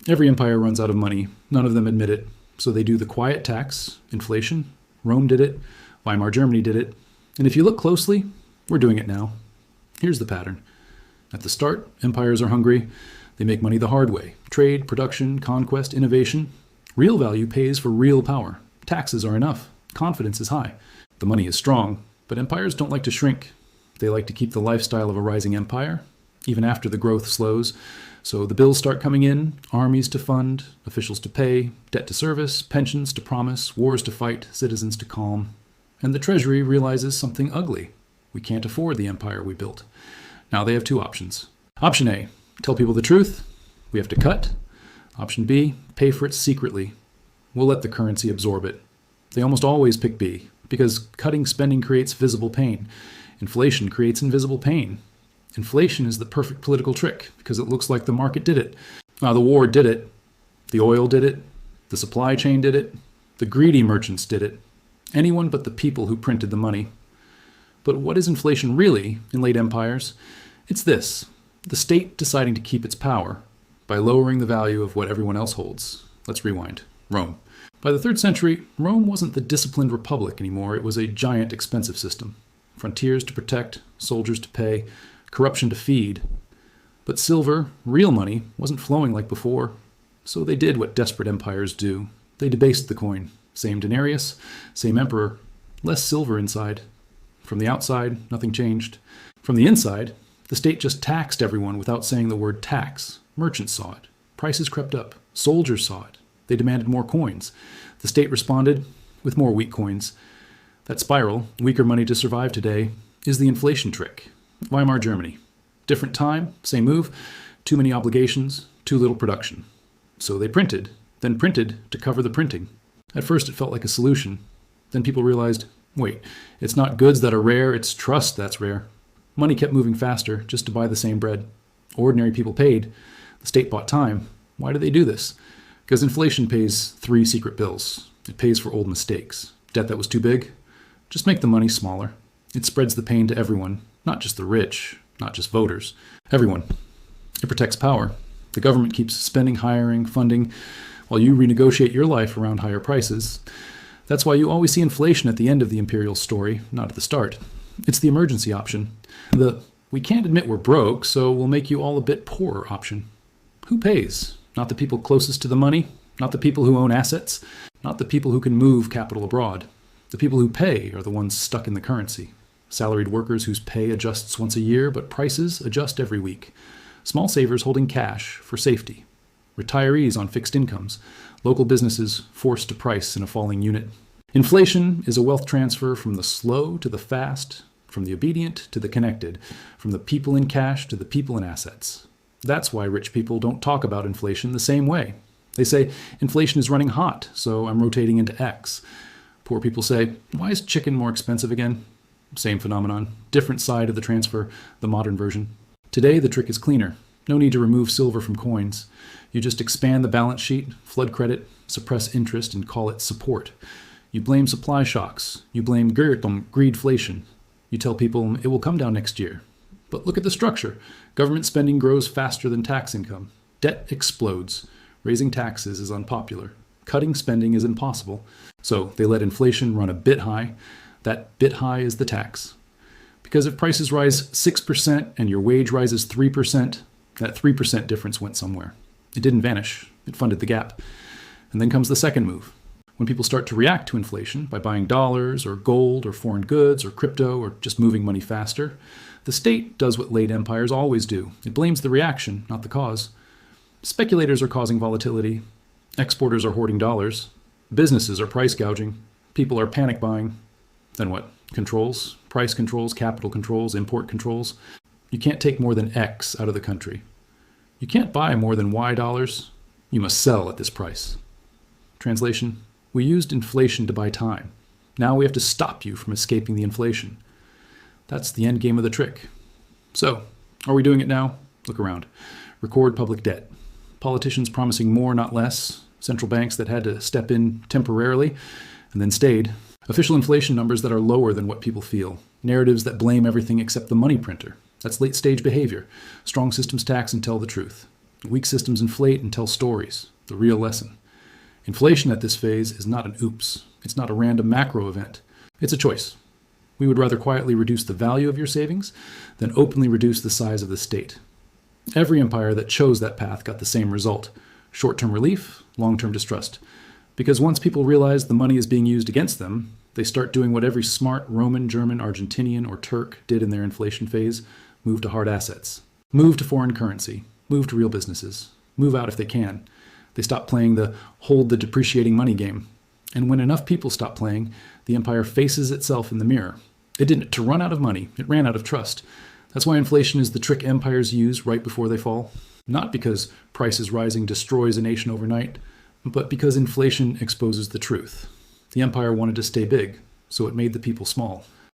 Every empire runs out of money. None of them admit it. So they do the quiet tax, inflation. Rome did it. Weimar Germany did it. And if you look closely, we're doing it now. Here's the pattern. At the start, empires are hungry. They make money the hard way. Trade, production, conquest, innovation. Real value pays for real power. Taxes are enough. Confidence is high. The money is strong. But empires don't like to shrink. They like to keep the lifestyle of a rising empire, even after the growth slows. So the bills start coming in, armies to fund, officials to pay, debt to service, pensions to promise, wars to fight, citizens to calm. And the treasury realizes something ugly. We can't afford the empire we built. Now they have two options. Option A, tell people the truth. We have to cut. Option B, pay for it secretly. We'll let the currency absorb it. They almost always pick B, because cutting spending creates visible pain. Inflation creates invisible pain. Inflation is the perfect political trick because it looks like the market did it. The war did it. The oil did it. The supply chain did it. The greedy merchants did it. Anyone but the people who printed the money. But what is inflation really in late empires? It's this: the state deciding to keep its power by lowering the value of what everyone else holds. Let's rewind. Rome. By the 3rd century, Rome wasn't the disciplined republic anymore. It was a giant expensive system. Frontiers to protect, soldiers to pay, corruption to feed. But silver, real money, wasn't flowing like before. So they did what desperate empires do. They debased the coin. Same denarius, same emperor, less silver inside. From the outside, nothing changed. From the inside, the state just taxed everyone without saying the word tax. Merchants saw it. Prices crept up. Soldiers saw it. They demanded more coins. The state responded with more weak coins. That spiral, weaker money to survive today, is the inflation trick. Weimar Germany. Different time, same move, too many obligations, too little production. So they printed, then printed to cover the printing. At first it felt like a solution. Then people realized, wait, it's not goods that are rare, it's trust that's rare. Money kept moving faster just to buy the same bread. Ordinary people paid. The state bought time. Why do they do this? Because inflation pays 3 secret bills. It pays for old mistakes. Debt that was too big? Just make the money smaller. It spreads the pain to everyone, not just the rich, not just voters. Everyone. It protects power. The government keeps spending, hiring, funding, while you renegotiate your life around higher prices. That's why you always see inflation at the end of the imperial story, not at the start. It's the emergency option. The we can't admit we're broke, so we'll make you all a bit poorer option. Who pays? Not the people closest to the money, not the people who own assets, not the people who can move capital abroad. The people who pay are the ones stuck in the currency. Salaried workers whose pay adjusts once a year, but prices adjust every week. Small savers holding cash for safety. Retirees on fixed incomes. Local businesses forced to price in a falling unit. Inflation is a wealth transfer from the slow to the fast, from the obedient to the connected, from the people in cash to the people in assets. That's why rich people don't talk about inflation the same way. They say, inflation is running hot, so I'm rotating into X. Poor people say, why is chicken more expensive again? Same phenomenon, different side of the transfer, the modern version. Today, the trick is cleaner. No need to remove silver from coins. You just expand the balance sheet, flood credit, suppress interest, and call it support. You blame supply shocks. You blame greedflation. You tell people it will come down next year. But look at the structure. Government spending grows faster than tax income. Debt explodes. Raising taxes is unpopular. Cutting spending is impossible. So they let inflation run a bit high. That bit high is the tax. Because if prices rise 6% and your wage rises 3%, that 3% difference went somewhere. It didn't vanish. It funded the gap. And then comes the second move. When people start to react to inflation by buying dollars or gold or foreign goods or crypto or just moving money faster, the state does what late empires always do. It blames the reaction, not the cause. Speculators are causing volatility. Exporters are hoarding dollars. Businesses are price gouging. People are panic buying. Then what? Controls, price controls, capital controls, import controls. You can't take more than X out of the country. You can't buy more than Y dollars. You must sell at this price. Translation, we used inflation to buy time. Now we have to stop you from escaping the inflation. That's the end game of the trick. So, are we doing it now? Look around. Record public debt. Politicians promising more, not less. Central banks that had to step in temporarily and then stayed. Official inflation numbers that are lower than what people feel. Narratives that blame everything except the money printer. That's late-stage behavior. Strong systems tax and tell the truth. Weak systems inflate and tell stories, the real lesson. Inflation at this phase is not an oops. It's not a random macro event. It's a choice. We would rather quietly reduce the value of your savings than openly reduce the size of the state. Every empire that chose that path got the same result: short-term relief, long-term distrust. Because once people realize the money is being used against them, they start doing what every smart Roman, German, Argentinian, or Turk did in their inflation phase: move to hard assets, move to foreign currency, move to real businesses, move out if they can. They stop playing the hold the depreciating money game. And when enough people stop playing, the empire faces itself in the mirror. It didn't to run out of money, it ran out of trust. That's why inflation is the trick empires use right before they fall. Not because prices rising destroys a nation overnight, but because inflation exposes the truth. The empire wanted to stay big, so it made the people small.